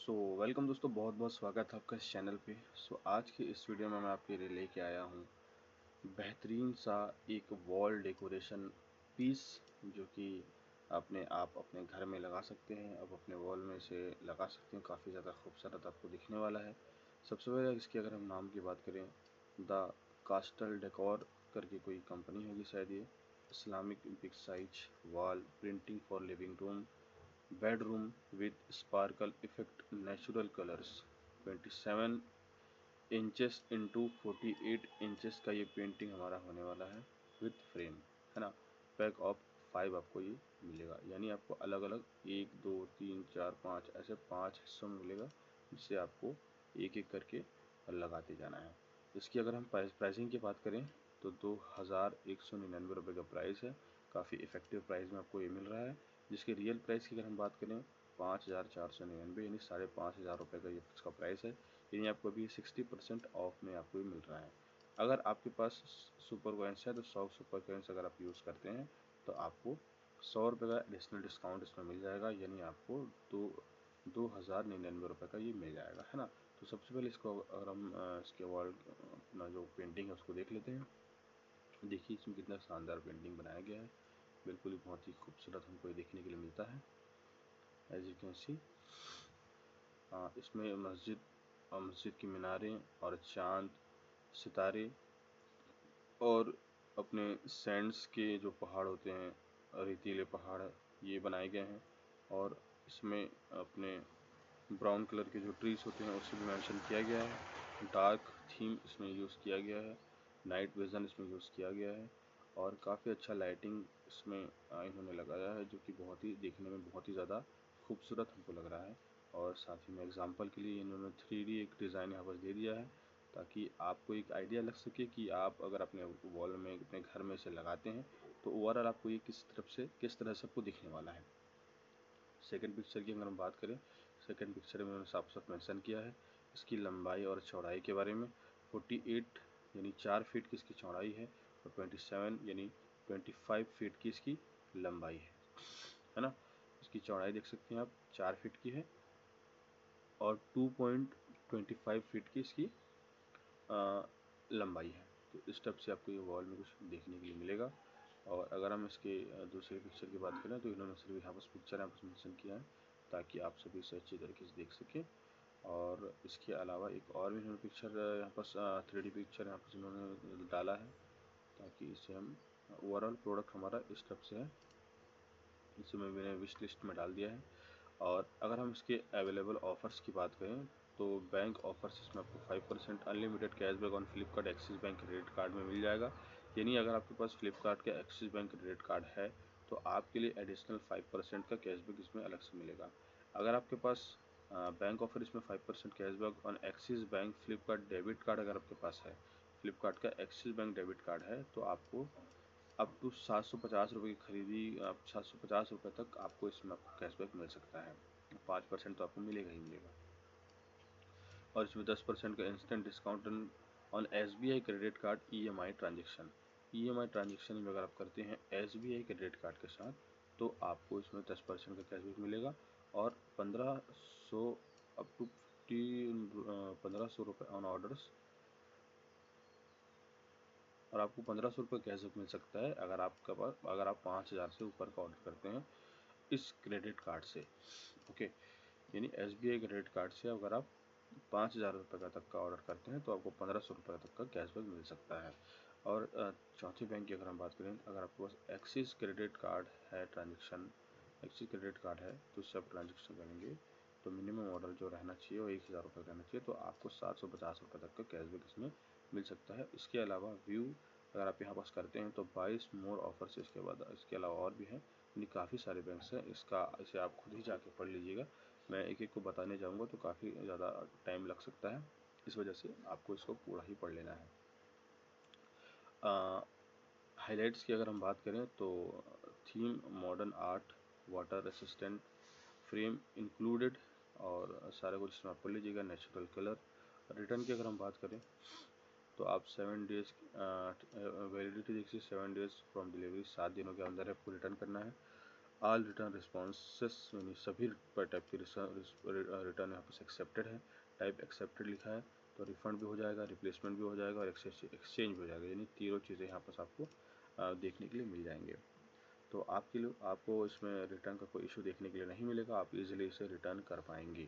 Welcome दोस्तों, बहुत बहुत स्वागत है आपका इस चैनल पे। आज की इस वीडियो में मैं आपके लिए लेके आया हूँ बेहतरीन सा एक वॉल डेकोरेशन पीस, जो कि आप अपने घर में लगा सकते हैं। आप अपने वॉल में से लगा सकते हैं, काफ़ी ज़्यादा खूबसूरत आपको दिखने वाला है। सबसे पहले इसकी अगर हम नाम की बात करें, द कास्टल डेकोर करके कोई कंपनी होगी शायद ये। Islamic big size wall printing for living room bedroom with sparkle effect natural colours. 27 inches into 48 inches का ये पेंटिंग हमारा होने वाला है विद फ्रेम, है ना। पैक ऑफ 5 आपको ये मिलेगा, यानी आपको अलग अलग 1 2 3 4 5 ऐसे 5 हिस्सों में मिलेगा, जिससे आपको एक एक करके लगाते जाना है। इसकी अगर हम प्राइसिंग की बात करें तो 2199 रुपये का प्राइस है। काफ़ी इफेक्टिव प्राइस में आपको ये मिल रहा है, जिसके रियल प्राइस की अगर हम बात करें 5499, यानी 5500 रुपये का ये इसका प्राइस है। यानी आपको अभी 60% ऑफ में आपको ये मिल रहा है। अगर आपके पास सुपर कॉइन्स है तो 100 सुपर कॉइन्स अगर आप यूज़ करते हैं तो आपको 100 रुपये का एडिशनल डिस्काउंट इसमें मिल जाएगा, यानी आपको 2099 रुपये का ये मिल जाएगा, है ना। तो सबसे पहले इसको अगर हम इसके वॉल अपना जो पेंटिंग है उसको देख लेते हैं। देखिए इसमें कितना शानदार पेंटिंग बनाया गया है, बिल्कुल ही बहुत ही खूबसूरत हमको ये देखने के लिए मिलता है। एज यू कैन सी इसमें मस्जिद की मीनारें और चांद सितारे और अपने सैंड्स के जो पहाड़ होते हैं, रेतीले पहाड़, ये बनाए गए हैं। और इसमें अपने ब्राउन कलर के जो ट्रीज होते हैं उसे भी मेंशन किया गया है। डार्क थीम इसमें यूज़ किया गया है, नाइट विज़न इसमें यूज़ किया गया है, और काफ़ी अच्छा लाइटिंग इसमें इन्होंने लगाया है, जो कि बहुत ही देखने में बहुत ही ज़्यादा खूबसूरत हमको लग रहा है। और साथ ही में एग्जांपल के लिए इन्होंने 3D एक डिज़ाइन यहाँ पर दे दिया है, ताकि आपको एक आइडिया लग सके कि आप अगर अपने वॉल में अपने घर में इसे लगाते हैं तो ओवरऑल आपको ये किस तरह से आपको दिखने वाला है। सेकंड पिक्चर की अगर हम बात करें, सेकंड पिक्चर में उन्होंने साफ साफ मेंशन किया है इसकी लंबाई और चौड़ाई के बारे में। 48 यानी 4 फीट की इसकी चौड़ाई है, और 27 यानी 25 फीट की इसकी लंबाई है ना। इसकी चौड़ाई देख सकते हैं आप, 4 फीट की है, और 2.25 फीट की इसकी लंबाई है। तो इस टाइप से आपको ये वॉल में कुछ देखने के लिए मिलेगा। और अगर हम इसके दूसरे पिक्चर की बात करें तो इन्होंने सिर्फ यहाँ पर पिक्चर यहाँ पर मेंशन किया है, ताकि आप सभी इसे अच्छी तरीके से देख सकें। और इसके अलावा एक और भी इन्होंने पिक्चर यहाँ पर 3D पिक्चर यहाँ पर इन्होंने डाला है, ताकि इसे हम ओवरऑल प्रोडक्ट हमारा इस टाइप से है, इसे मैंने विश लिस्ट में डाल दिया है। और अगर हम इसके अवेलेबल ऑफर्स की बात करें तो बैंक ऑफर्स इसमें आपको 5% unlimited cashback on Flipkart axis bank credit card में मिल जाएगा। यानी अगर आपके पास फ्लिपकार्ट का एक्सिस बैंक क्रेडिट कार्ड है तो आपके लिए एडिशनल 5% का कैशबैक इसमें अलग से मिलेगा। अगर आपके पास बैंक ऑफर इसमें 5% cashback on axis bank Flipkart debit card अगर आपके पास है, फ्लिपकार्ट का एक्सिस बैंक डेबिट कार्ड है, तो आपको अप टू 750 रुपये की खरीदी, आप 750 रुपये तक आपको इसमें आपको कैशबैक मिल सकता है। 5% तो आपको मिलेगा ही मिलेगा। और इसमें 10% का instant discount on SBI credit card EMI transaction. EMI transaction में अगर आप करते हैं SBI क्रेडिट कार्ड के साथ, तो आपको इसमें 10% का कैशबैक मिलेगा। और 1500 अप टू 1500 रुपये ऑन ऑर्डर्स, और आपको 1500 रुपये कैशबैक मिल सकता है अगर आप 5000 से ऊपर का ऑर्डर करते हैं इस क्रेडिट कार्ड से। ओके, यानी SBI क्रेडिट कार्ड से अगर आप 5000 रुपये तक का ऑर्डर करते हैं तो आपको 1500 रुपये तक का कैशबैक मिल सकता है। और चौथी बैंक की अगर हम बात करें, अगर आपके पास एक्सिस क्रेडिट कार्ड है, एक्सिस क्रेडिट कार्ड है, तो उससे आप ट्रांजेक्शन करेंगे तो मिनिमम ऑर्डर जो रहना चाहिए वो 1000 रुपये रहना चाहिए, तो आपको 750 रुपये तक का कैशबैक इसमें मिल सकता है। इसके अलावा व्यू अगर आप यहाँ पास करते हैं तो 22 मोर ऑफर्स इसके अलावा और भी हैं, यानी काफ़ी सारे बैंक्स हैं। इसे आप खुद ही जाके पढ़ लीजिएगा, मैं एक एक को बताने जाऊँगा तो काफ़ी ज़्यादा टाइम लग सकता है, इस वजह से आपको इसको पूरा ही पढ़ लेना है। हाइलाइट्स की अगर हम बात करें तो theme modern art, water resistant frame included, और सारा कुछ इसमें आप पढ़ लीजिएगा। Natural colour. रिटर्न की अगर हम बात करें तो आप 7 डेज़ वैलिडिटी देखिए, 7 डेज़ फ्रॉम डिलीवरी, 7 दिनों के अंदर आपको रिटर्न करना है। ऑल रिटर्न रिस्पॉन्सेस, यानी सभी टाइप के रिटर्न यहाँ पर एक्सेप्टेड है। टाइप एक्सेप्टेड लिखा है तो रिफंड भी हो जाएगा, रिप्लेसमेंट भी हो जाएगा और एक्सचेंज भी हो जाएगा, यानी तीनों चीज़ें यहाँ पर आपको देखने के लिए मिल जाएंगे। तो आपको इसमें रिटर्न का कोई इशू देखने के लिए नहीं मिलेगा, आप इजीली इसे रिटर्न कर पाएंगे।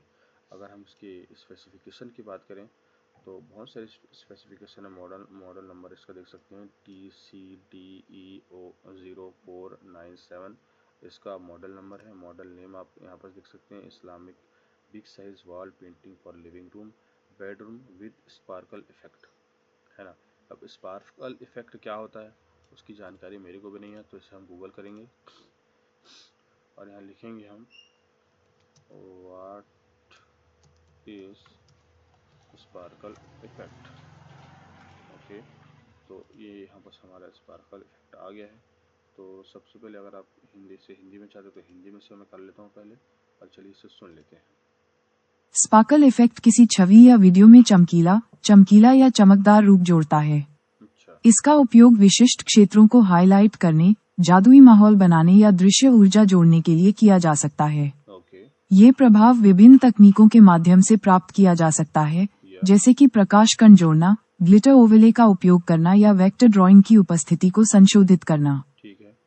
अगर हम इसकी स्पेसिफिकेशन की बात करें तो बहुत सारे स्पेसिफिकेशन है। मॉडल नंबर इसका देख सकते हैं TCDEO0497 इसका मॉडल नंबर है। मॉडल नेम आप यहाँ पर देख सकते हैं, Islamic big size wall painting for living room bedroom with sparkle effect, है ना। अब स्पार्कल इफेक्ट क्या होता है उसकी जानकारी मेरे को भी नहीं है, तो इसे हम गूगल करेंगे और यहाँ लिखेंगे हम what is sparkle effect. Okay, तो ये यहाँ पर हमारा स्पार्कल इफेक्ट आ गया है। तो सबसे पहले अगर आप हिंदी में चाहते तो हिंदी में से मैं कर लेता हूँ पहले, और चलिए इसे सुन लेते हैं। स्पार्कल इफेक्ट किसी छवि या वीडियो में चमकीला या चमकदार रूप जोड़ता है। अच्छा। इसका उपयोग विशिष्ट क्षेत्रों को हाईलाइट करने, जादुई माहौल बनाने या दृश्य ऊर्जा जोड़ने के लिए किया जा सकता है। ये प्रभाव विभिन्न तकनीकों के माध्यम से प्राप्त किया जा सकता है, जैसे कि प्रकाश कण जोड़ना, ग्लिटर ओवरले का उपयोग करना या वेक्टर ड्राइंग की उपस्थिति को संशोधित करना। ठीक है।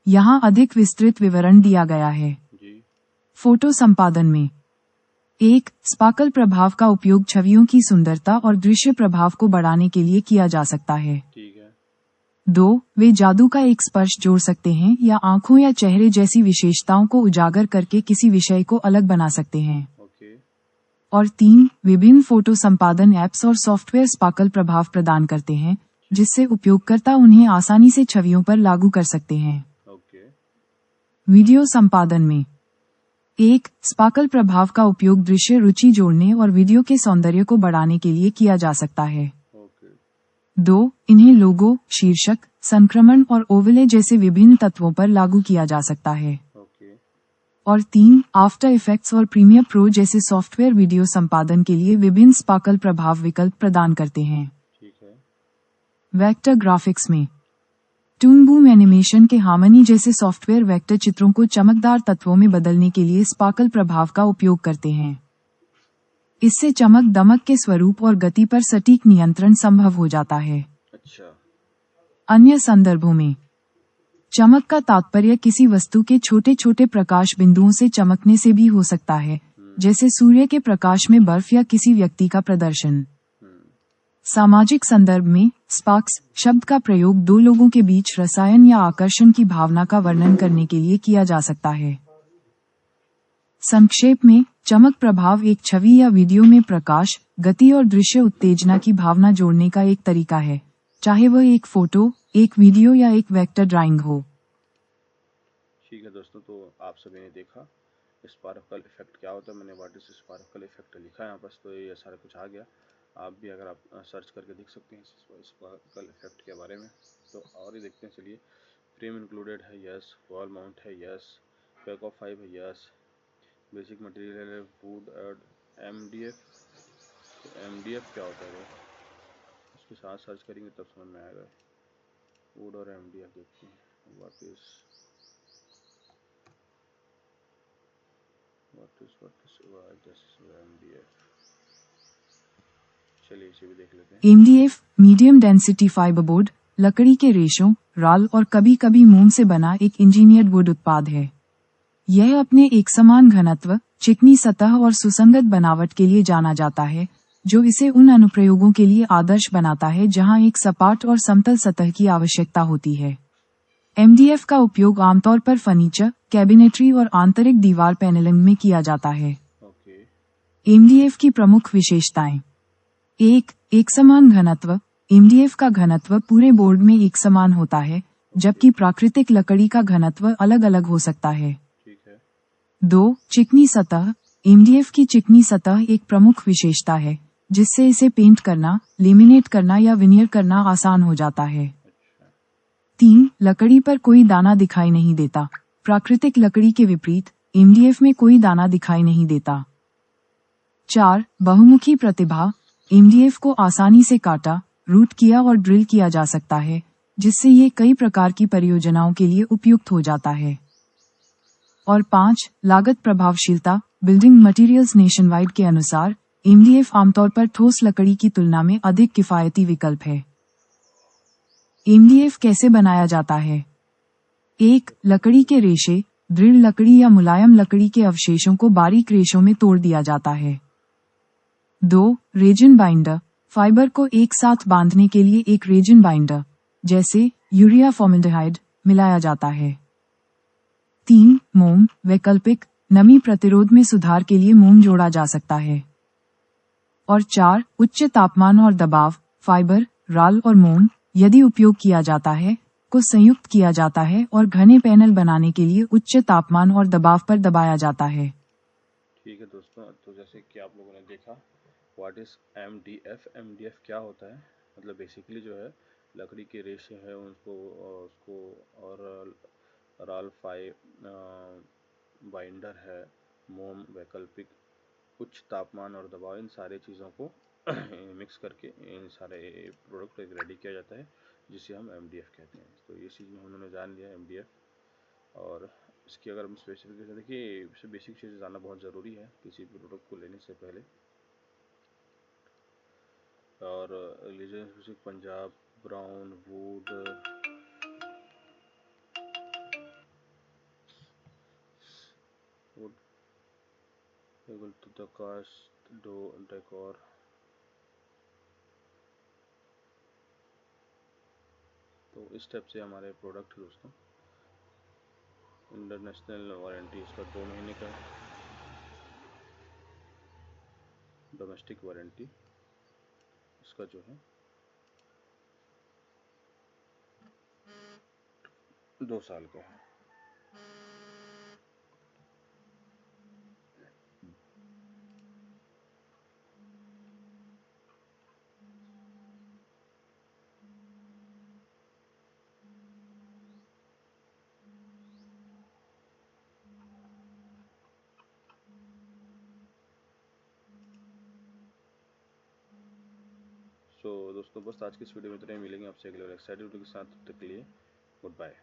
यहाँ अधिक विस्तृत विवरण दिया गया है। फोटो संपादन में 1. स्पार्कल प्रभाव का उपयोग छवियों की सुंदरता और दृश्य प्रभाव को बढ़ाने के लिए किया जा सकता है। ठीक है। 2. वे जादू का एक स्पर्श जोड़ सकते हैं या आंखों या चेहरे जैसी विशेषताओं को उजागर करके किसी विषय को अलग बना सकते हैं। और 3. विभिन्न फोटो संपादन ऐप्स और सॉफ्टवेयर स्पार्कल प्रभाव प्रदान करते हैं, जिससे उपयोगकर्ता उन्हें आसानी से छवियों पर लागू कर सकते हैं। वीडियो संपादन में 1. स्पार्कल प्रभाव का उपयोग दृश्य रुचि जोड़ने और वीडियो के सौंदर्य को बढ़ाने के लिए किया जा सकता है। 2. इन्हें लोगो, शीर्षक, संक्रमण और ओवरले जैसे विभिन्न तत्वों पर लागू किया जा सकता है। और 3. आफ्टर इफेक्ट्स और प्रीमियर प्रो जैसे सॉफ्टवेयर वीडियो संपादन के लिए विभिन्न स्पार्कल प्रभाव विकल्प प्रदान करते हैं। वेक्टर ग्राफिक्स में टून बूम एनिमेशन के हार्मनी जैसे सॉफ्टवेयर वेक्टर चित्रों को चमकदार तत्वों में बदलने के लिए स्पार्कल प्रभाव का उपयोग करते हैं। इससे चमक दमक के स्वरूप और गति पर सटीक नियंत्रण संभव हो जाता है। अच्छा। अन्य संदर्भों में चमक का तात्पर्य किसी वस्तु के छोटे छोटे प्रकाश बिंदुओं से चमकने से भी हो सकता है, जैसे सूर्य के प्रकाश में बर्फ या किसी व्यक्ति का प्रदर्शन। सामाजिक संदर्भ में स्पार्क्स शब्द का प्रयोग दो लोगों के बीच रसायन या आकर्षण की भावना का वर्णन करने के लिए किया जा सकता है। संक्षेप में, चमक प्रभाव एक छवि या वीडियो में प्रकाश, गति और दृश्य उत्तेजना की भावना जोड़ने का एक तरीका है, चाहे वह एक फोटो, एक वीडियो या एक वेक्टर ड्राइंग हो। ठीक है दोस्तों, तो आप सभी ने देखा स्पार्कल इफेक्ट क्या होता है। मैंने व्हाट इज स्पार्कल इफेक्ट लिखा है यहाँ पर, तो ये सारा कुछ आ गया। आप भी अगर आप सर्च करके देख सकते हैं स्पार्कल इफेक्ट के बारे में। तो और ही देखते हैं, चलिए। फ्रेम इंक्लूडेड है, यस। वॉल माउंट है, यस। पैक ऑफ 5 है, यस। बेसिक मटेरियल है वुड एंड MDF। तो MDF क्या होता है, उसके साथ सर्च करेंगे तब समझ में आएगा। वुड और MDF देखते हैं, व्हाट इज MDF। चलिए इसे भी देख लेते हैं। MDF medium density fibre board लकड़ी के रेशों, राल और कभी कभी मोम से बना एक इंजीनियर्ड वुड उत्पाद है। यह अपने एक समान घनत्व, चिकनी सतह और सुसंगत बनावट के लिए जाना जाता है, जो इसे उन अनुप्रयोगों के लिए आदर्श बनाता है जहां एक सपाट और समतल सतह की आवश्यकता होती है। MDF का उपयोग आमतौर पर फर्नीचर, कैबिनेटरी और आंतरिक दीवार पैनलिंग में किया जाता है। MDF की प्रमुख विशेषताएं। 1. एक समान घनत्व। MDF का घनत्व पूरे बोर्ड में एक समान होता है, जबकि प्राकृतिक लकड़ी का घनत्व अलग अलग हो सकता है। 2. चिकनी सतह। MDF की चिकनी सतह एक प्रमुख विशेषता है, जिससे इसे पेंट करना, लेमिनेट करना या विनियर करना आसान हो जाता है। 3. लकड़ी पर कोई दाना दिखाई नहीं देता। प्राकृतिक लकड़ी के विपरीत MDF में कोई दाना दिखाई नहीं देता। 4. बहुमुखी प्रतिभा। MDF को आसानी से काटा, रूट किया और ड्रिल किया जा सकता है, जिससे ये कई प्रकार की परियोजनाओं के लिए उपयुक्त हो जाता है। और 5. लागत प्रभावशीलता। बिल्डिंग मटेरियल्स नेशनवाइड के अनुसार एमडीएफ आमतौर पर ठोस लकड़ी की तुलना में अधिक किफायती विकल्प है। एमडीएफ कैसे बनाया जाता है? 1. लकड़ी के रेशे। दृढ़ लकड़ी या मुलायम लकड़ी के अवशेषों को बारीक रेशों में तोड़ दिया जाता है। 2. Resin binder. फाइबर को एक साथ बांधने के लिए एक रेजिन बाइंडर, जैसे यूरिया फॉर्मल्डिहाइड, मिलाया जाता है। 3. मोम। वैकल्पिक, नमी प्रतिरोध में सुधार के लिए मोम जोड़ा जा सकता है। और 4. उच्च तापमान और दबाव। फाइबर, राल और मोम, यदि उपयोग किया जाता है, को संयुक्त किया जाता है और घने पैनल बनाने के लिए उच्च तापमान और दबाव पर दबाया जाता है। ठीक है दोस्तों, तो जैसे कि आप लोगों ने देखा व्हाट इज एमडीएफ। एमडीएफ क्या होता है, मतलब बेसिकली जो है लकड़ी के रेशे हैं उसको और राल बाइंडर है, मोम वैकल्पिक, उच्च तापमान और दबाव, इन सारे चीज़ों को मिक्स करके इन सारे प्रोडक्ट एक रेडी किया जाता है जिसे हम एमडीएफ कहते हैं। तो ये चीज़ उन्होंने जान लिया एमडीएफ। और इसकी अगर हम स्पेसिफिकेशन देखिए, इससे बेसिक चीज़ें जानना बहुत ज़रूरी है किसी भी प्रोडक्ट को लेने से पहले। और religion Punjab brown wood, able to the cast डो डेकोर। तो इस टाइप से हमारे प्रोडक्ट दोस्तों। इंटरनेशनल वारंटी इसका 2 महीने का है, डोमेस्टिक वारंटी इसका जो है 2 साल का है। दोस्तों बस आज की इस वीडियो में इतना ही। मिलेंगे आपसे अगले एक्साइटेड वीडियो के साथ, तब तक के लिए गुड बाय।